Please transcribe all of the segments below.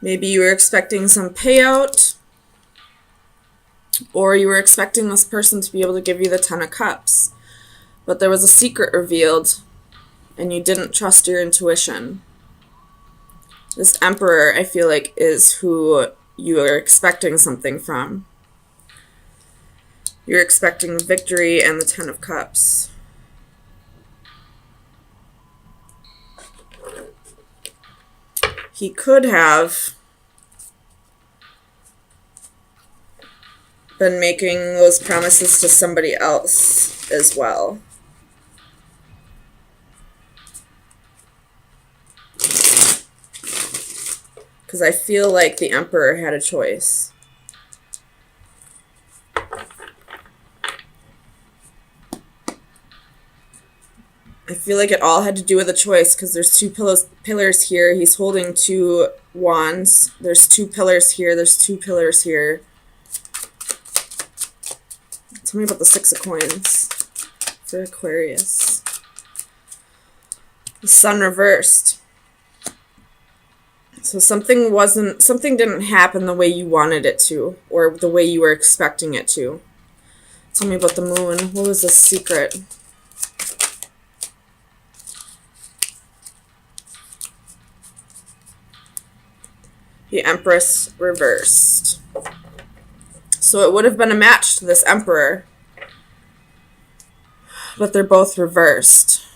Maybe you were expecting some payout, or you were expecting this person to be able to give you the Ten of Cups. But there was a secret revealed, and you didn't trust your intuition. This Emperor, I feel like, is who you are expecting something from. You're expecting victory and the Ten of Cups. He could have been making those promises to somebody else as well. Because I feel like the Emperor had a choice. I feel like it all had to do with a choice, because there's two pillars here. He's holding two wands. There's two pillars here. There's two pillars here. Tell me about the Six of Coins for Aquarius. The Sun reversed. So something didn't happen the way you wanted it to, or the way you were expecting it to. Tell me about the Moon. What was the secret? The Empress reversed. So it would have been a match to this Emperor, but they're both reversed.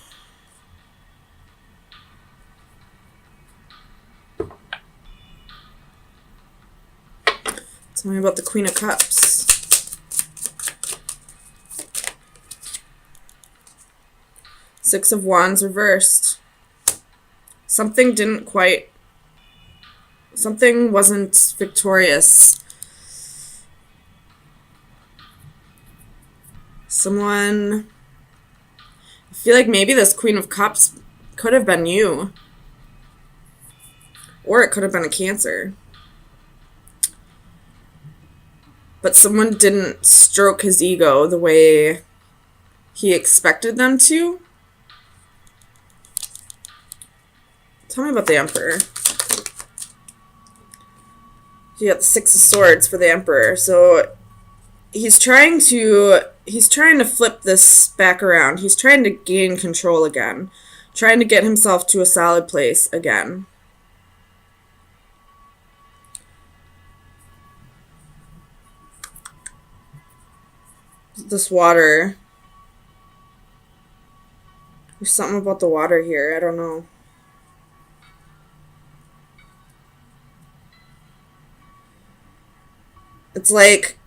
Tell me about the Queen of Cups. Six of Wands reversed. Something wasn't victorious. I feel like maybe this Queen of Cups could have been you. Or it could have been a Cancer. But someone didn't stroke his ego the way he expected them to. Tell me about the Emperor. You got the Six of Swords for the Emperor. So he's trying to flip this back around. He's trying to gain control again. Trying to get himself to a solid place again. This water. There's something about the water here. I don't know. It's like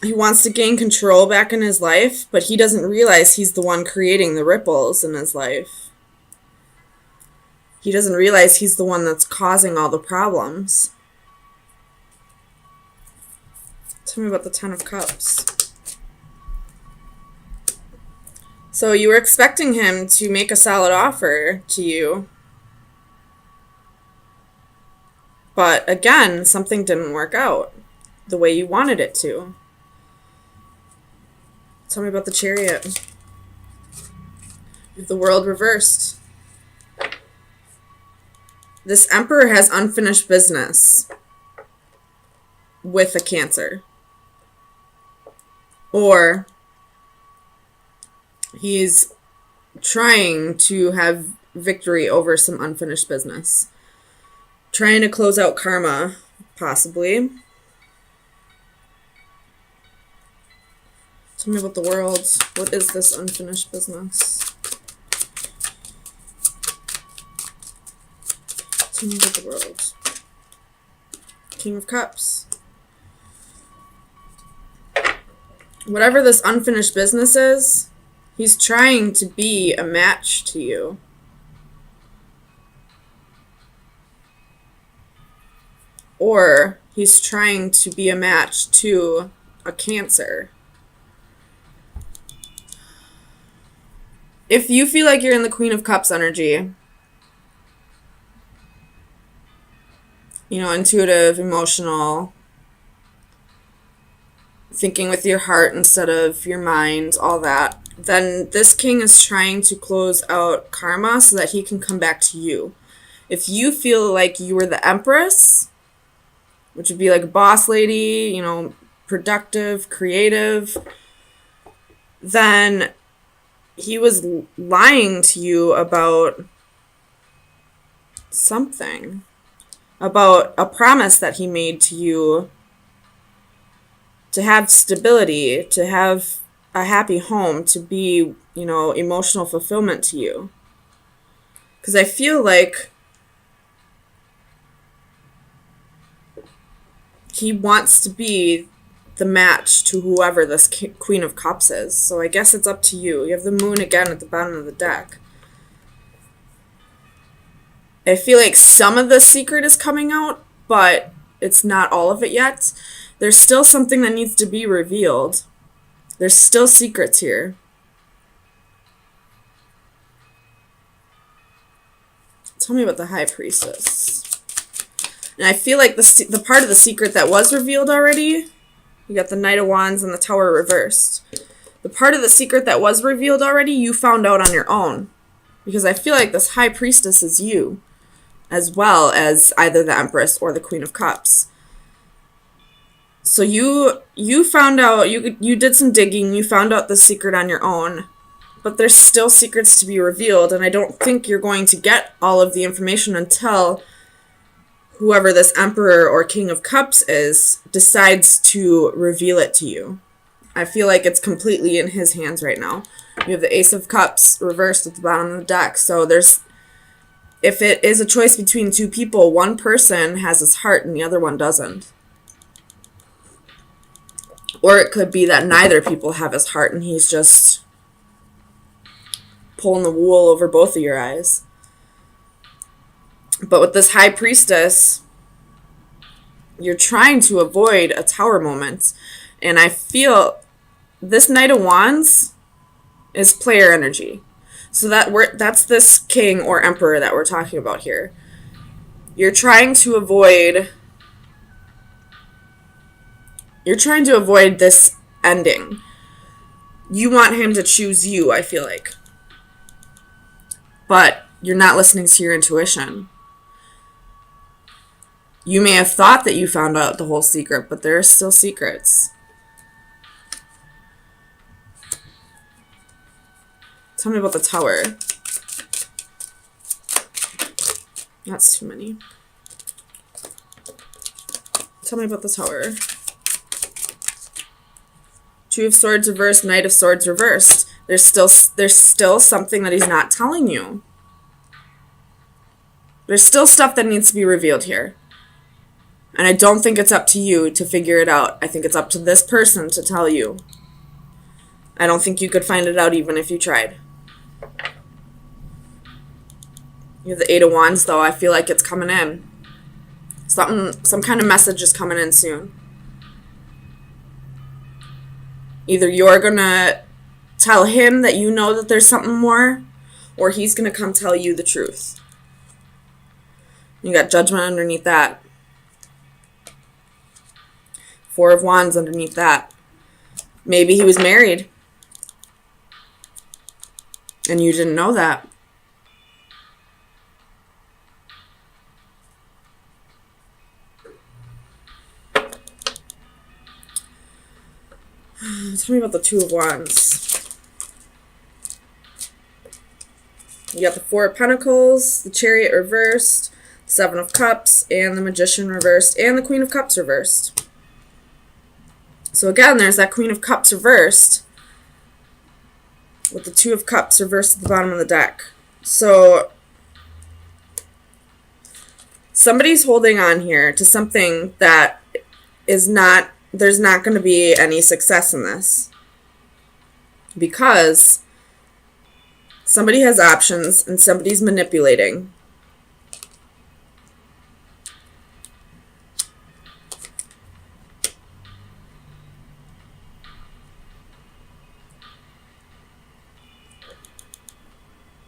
he wants to gain control back in his life, but he doesn't realize he's the one creating the ripples in his life. He doesn't realize he's the one that's causing all the problems. Tell me about the Ten of Cups. So you were expecting him to make a solid offer to you. But again, something didn't work out the way you wanted it to. Tell me about the Chariot. The World reversed. This Emperor has unfinished business with a Cancer. Or he's trying to have victory over some unfinished business. Trying to close out karma, possibly. Tell me about the World. What is this unfinished business? Tell me about the World. King of Cups. Whatever this unfinished business is, he's trying to be a match to you. Or he's trying to be a match to a Cancer. If you feel like you're in the Queen of Cups energy, intuitive, emotional, thinking with your heart instead of your mind, all that, then this king is trying to close out karma so that he can come back to you. If you feel like you were the Empress which would be like a boss lady, you know, productive, creative, then he was lying to you about something, about a promise that he made to you to have stability, to have a happy home, to be, you know, emotional fulfillment to you. Because I feel like he wants to be the match to whoever this Queen of Cups is. So I guess it's up to you. You have the moon again at the bottom of the deck. I feel like some of the secret is coming out, but it's not all of it yet. There's still something that needs to be revealed. There's still secrets here. Tell me about the High Priestess. And I feel like the part of the secret that was revealed already, you got the Knight of Wands and the Tower reversed. The part of the secret that was revealed already, you found out on your own. Because I feel like this High Priestess is you, as well as either the Empress or the Queen of Cups. So you found out, you did some digging, you found out the secret on your own, but there's still secrets to be revealed, and I don't think you're going to get all of the information until whoever this Emperor or King of Cups is decides to reveal it to you. I feel like it's completely in his hands right now. You have the Ace of Cups reversed at the bottom of the deck, so if it is a choice between two people, one person has his heart and the other one doesn't. Or it could be that neither people have his heart and he's just pulling the wool over both of your eyes. But with this High Priestess, you're trying to avoid a Tower moment. And I feel this Knight of Wands is player energy. So that's this king or emperor that we're talking about here. You're trying to avoid this ending. You want him to choose you, I feel like. But you're not listening to your intuition. You may have thought that you found out the whole secret, but there are still secrets. Tell me about the Tower. That's too many. Tell me about the Tower. Two of Swords reversed, Knight of Swords reversed. There's still something that he's not telling you. There's still stuff that needs to be revealed here. And I don't think it's up to you to figure it out. I think it's up to this person to tell you. I don't think you could find it out even if you tried. You have the Eight of Wands, though. I feel like it's coming in. Some kind of message is coming in soon. Either you're going to tell him that you know that there's something more, or he's going to come tell you the truth. You got Judgment underneath that. Four of Wands underneath that. Maybe he was married, and you didn't know that. Tell me about the Two of Wands. You got the Four of Pentacles, the Chariot reversed, Seven of Cups, and the Magician reversed, and the Queen of Cups reversed. So again, there's that Queen of Cups reversed with the Two of Cups reversed at the bottom of the deck. So somebody's holding on here to something that is not, there's not going to be any success in this. Because somebody has options and somebody's manipulating.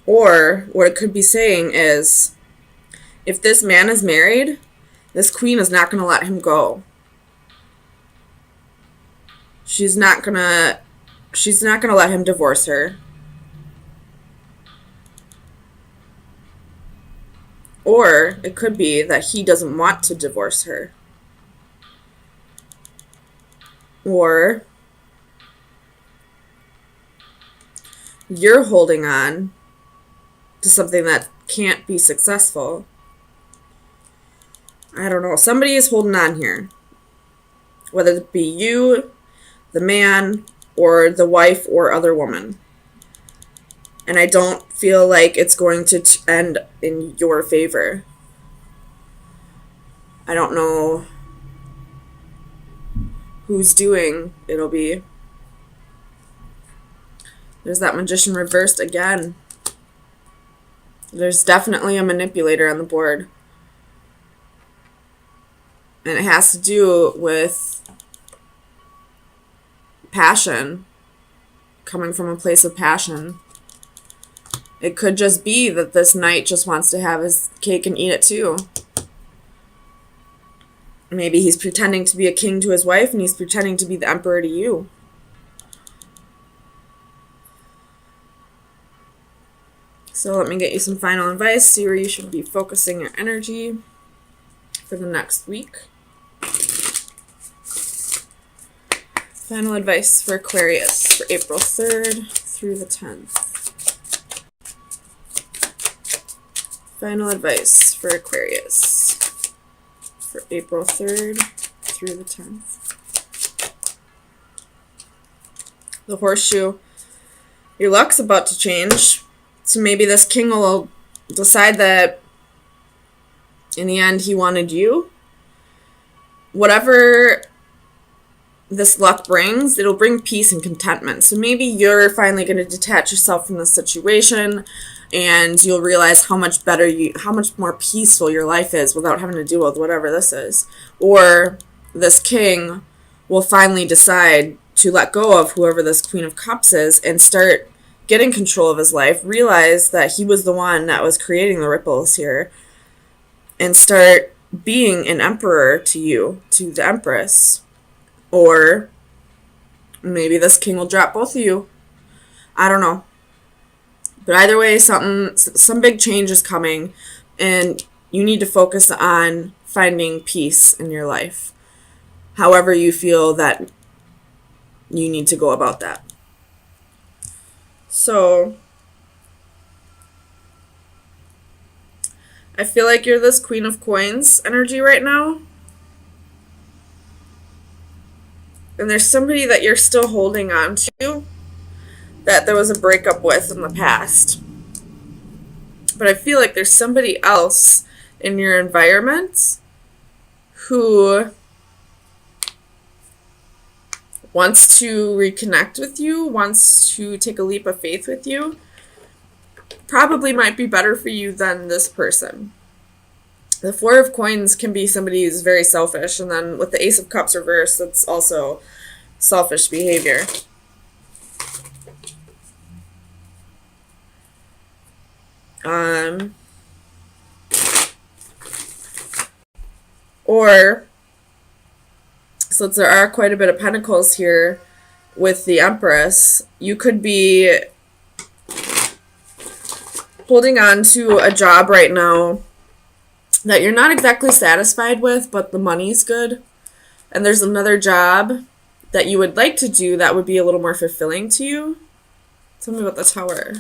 Or what it could be saying is, if this man is married, this queen is not going to let him go. She's not going to let him divorce her. Or it could be that he doesn't want to divorce her. Or you're holding on to something that can't be successful. I don't know. Somebody is holding on here. Whether it be you, the man, or the wife or other woman. And I don't feel like it's going to end in your favor. I don't know who's doing it'll be. There's that magician reversed again. There's definitely a manipulator on the board. And it has to do with passion. Coming from a place of passion. It could just be that this knight just wants to have his cake and eat it too. Maybe he's pretending to be a king to his wife and he's pretending to be the emperor to you. So let me get you some final advice. See where you should be focusing your energy for the next week. Final advice for Aquarius for April 3rd through the 10th. Final advice for Aquarius for April 3rd through the 10th. The horseshoe. Your luck's about to change. So maybe this king will decide that in the end he wanted you. Whatever this luck brings, it'll bring peace and contentment. So maybe you're finally going to detach yourself from this situation and you'll realize how much more peaceful your life is without having to deal with whatever this is. Or this king will finally decide to let go of whoever this Queen of Cups is and start getting control of his life, realize that he was the one that was creating the ripples here, and start being an emperor to you, to the Empress. Or maybe this king will drop both of you. I don't know. But either way, some big change is coming, and you need to focus on finding peace in your life. However you feel that you need to go about that. So, I feel like you're this Queen of Coins energy right now. And there's somebody that you're still holding on to that there was a breakup with in the past. But I feel like there's somebody else in your environment who wants to reconnect with you, wants to take a leap of faith with you. Probably might be better for you than this person. The Four of Coins can be somebody who's very selfish, and then with the Ace of Cups reversed, that's also selfish behavior. Or, since there are quite a bit of pentacles here with the Empress, you could be holding on to a job right now that you're not exactly satisfied with, but the money's good. And there's another job that you would like to do that would be a little more fulfilling to you. Tell me about the Tower.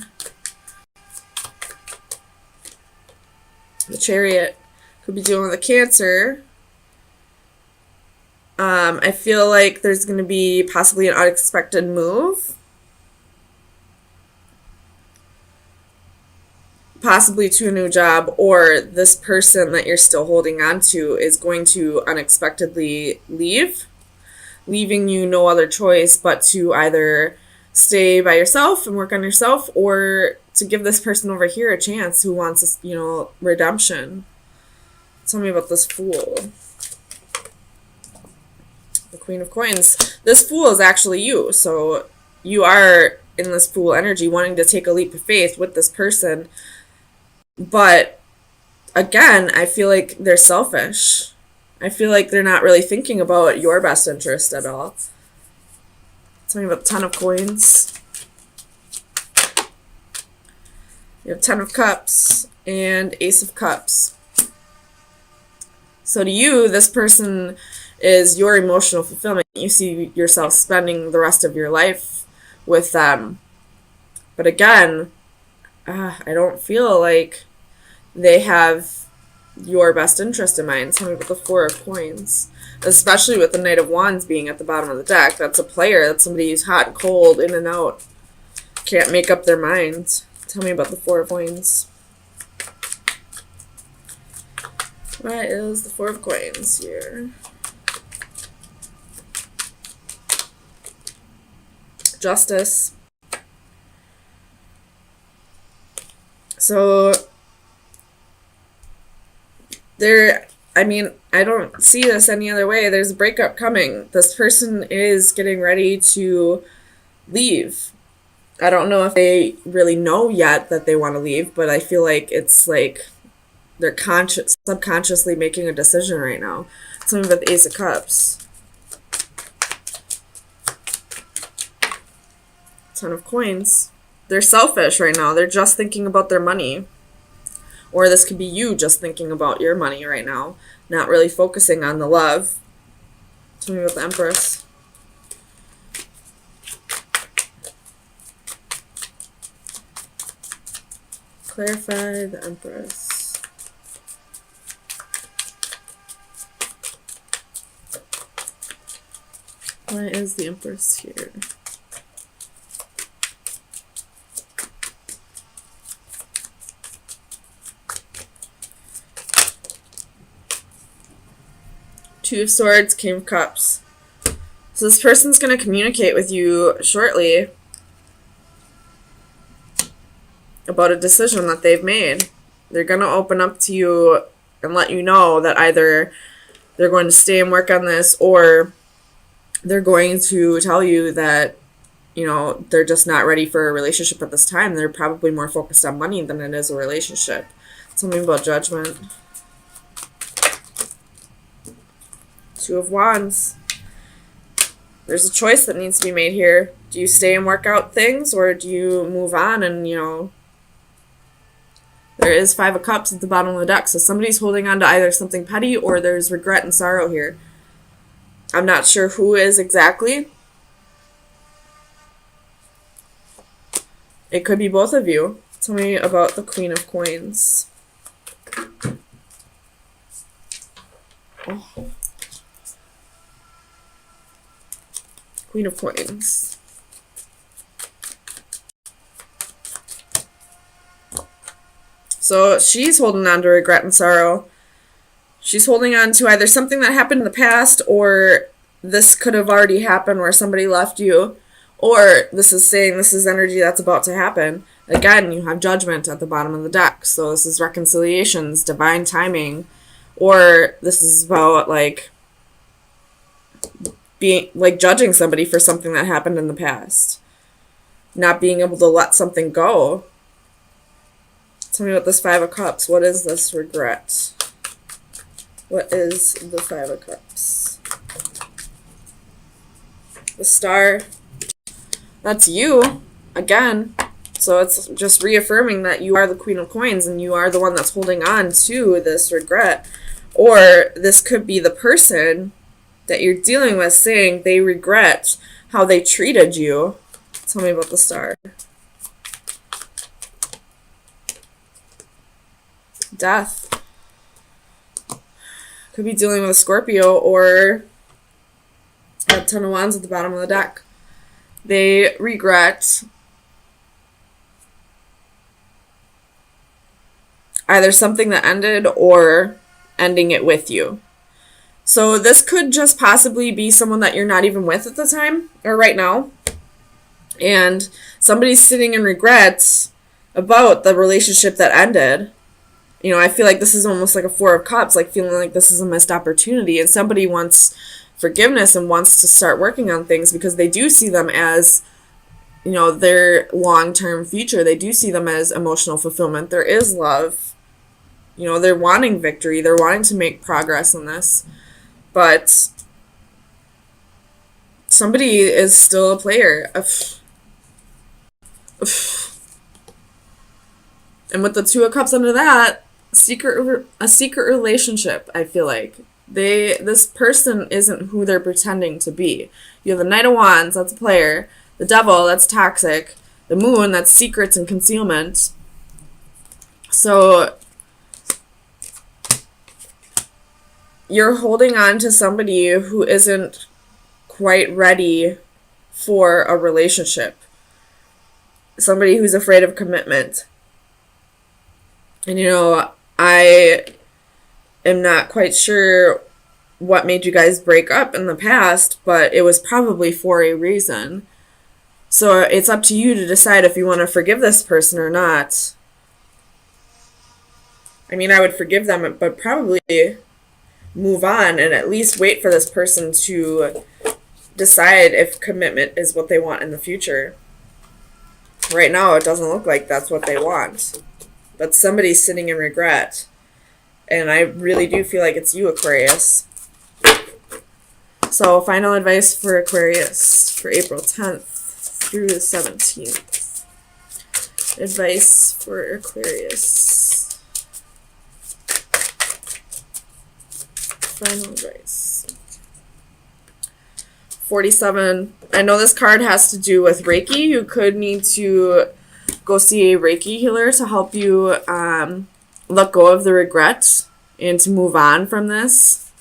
The Chariot could be dealing with a Cancer. I feel like there's going to be possibly an unexpected move. Possibly to a new job, or this person that you're still holding on to is going to unexpectedly leave, leaving you no other choice but to either stay by yourself and work on yourself, or to give this person over here a chance who wants this, redemption. Tell me about this Fool. The Queen of Coins. This Fool is actually you, so you are in this Fool energy wanting to take a leap of faith with this person. But again, I feel like they're selfish. I feel like they're not really thinking about your best interest at all. Tell me about the Ten of Coins. You have Ten of Cups and Ace of Cups. So to you, this person is your emotional fulfillment. You see yourself spending the rest of your life with them. But again, I don't feel like they have your best interest in mind. Tell me about the Four of Coins. Especially with the Knight of Wands being at the bottom of the deck. That's a player. That's somebody who's hot and cold, in and out. Can't make up their minds. Tell me about the Four of Coins. What is the Four of Coins here? Justice. So I don't see this any other way. There's a breakup coming. This person is getting ready to leave. I don't know if they really know yet that they want to leave, but I feel like it's like they're subconsciously making a decision right now. Something with the Ace of Cups. Ton of Coins. They're selfish right now. They're just thinking about their money. Or this could be you just thinking about your money right now, not really focusing on the love. Tell me about the Empress. Clarify the Empress. Why is the Empress here? Two of Swords, King of Cups. So this person's going to communicate with you shortly about a decision that they've made. They're going to open up to you and let you know that either they're going to stay and work on this, or they're going to tell you that, you know, they're just not ready for a relationship at this time. They're probably more focused on money than it is a relationship. Something about Judgment. Two of Wands. There's a choice that needs to be made here. Do you stay and work out things, or do you move on? And, you know, there is Five of Cups at the bottom of the deck. So somebody's holding on to either something petty, or there's regret and sorrow here. I'm not sure who is exactly. It could be both of you. Tell me about the Queen of Coins. Oh. Queen of Coins. So she's holding on to regret and sorrow. She's holding on to either something that happened in the past, or this could have already happened where somebody left you, or this is saying this is energy that's about to happen. Again, you have Judgment at the bottom of the deck. So this is reconciliations, divine timing, or this is about like being like judging somebody for something that happened in the past, not being able to let something go. Tell me about this Five of Cups. What is this regret? What is the Five of Cups? The Star. That's you again. So it's just reaffirming that you are the Queen of Coins and you are the one that's holding on to this regret. Or this could be the person that you're dealing with saying they regret how they treated you. Tell me about the Star. Death. Could be dealing with a Scorpio, or a Ten of Wands at the bottom of the deck. They regret either something that ended or ending it with you. So this could just possibly be someone that you're not even with at the time or right now. And somebody's sitting in regrets about the relationship that ended. You know, I feel like this is almost like a Four of Cups, like feeling like this is a missed opportunity. And somebody wants forgiveness and wants to start working on things because they do see them as, you know, their long-term future. They do see them as emotional fulfillment. There is love. You know, they're wanting victory. They're wanting to make progress in this. But somebody is still a player. And with the Two of Cups under that, a secret relationship, I feel like. This person isn't who they're pretending to be. You have the Knight of Wands, that's a player. The Devil, that's toxic. The Moon, that's secrets and concealment. So you're holding on to somebody who isn't quite ready for a relationship. Somebody who's afraid of commitment. And I am not quite sure what made you guys break up in the past, but it was probably for a reason. So it's up to you to decide if you want to forgive this person or not. I mean, I would forgive them, but probably move on and at least wait for this person to decide if commitment is what they want in the future. Right now, it doesn't look like that's what they want. But somebody's sitting in regret. And I really do feel like it's you, Aquarius. So, final advice for Aquarius for April 10th through the 17th. Advice for Aquarius. Final advice. 47. I know this card has to do with Reiki. You could need to go see a Reiki healer to help you let go of the regret and to move on from this.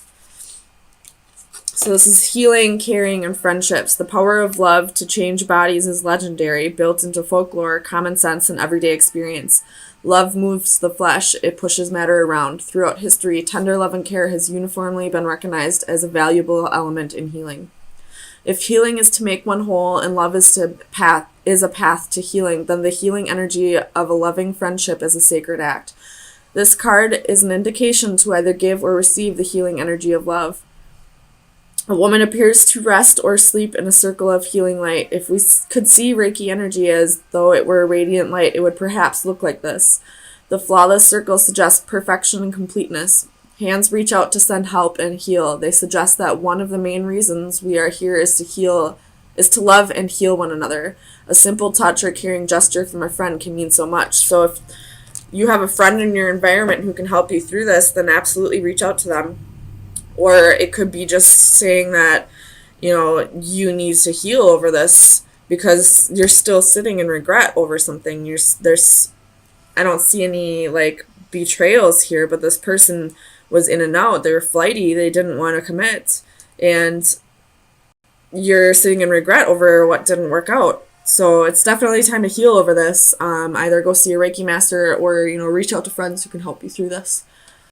So this is healing, caring, and friendships. The power of love to change bodies is legendary, built into folklore, common sense, and everyday experience. Love moves the flesh. It pushes matter around. Throughout history, tender love and care has uniformly been recognized as a valuable element in healing. If healing is to make one whole and love is a path to healing, then the healing energy of a loving friendship is a sacred act. This card is an indication to either give or receive the healing energy of love. A woman appears to rest or sleep in a circle of healing light. If we could see Reiki energy as though it were a radiant light, it would perhaps look like this. The flawless circle suggests perfection and completeness. Hands reach out to send help and heal. They suggest that one of the main reasons we are here is to love and heal one another. A simple touch or caring gesture from a friend can mean so much. So if you have a friend in your environment who can help you through this, then absolutely reach out to them. Or it could be just saying that, you need to heal over this because you're still sitting in regret over something. I don't see any betrayals here, but this person was in and out. They were flighty. They didn't want to commit. And you're sitting in regret over what didn't work out. So it's definitely time to heal over this. Either go see a Reiki master or, reach out to friends who can help you through this.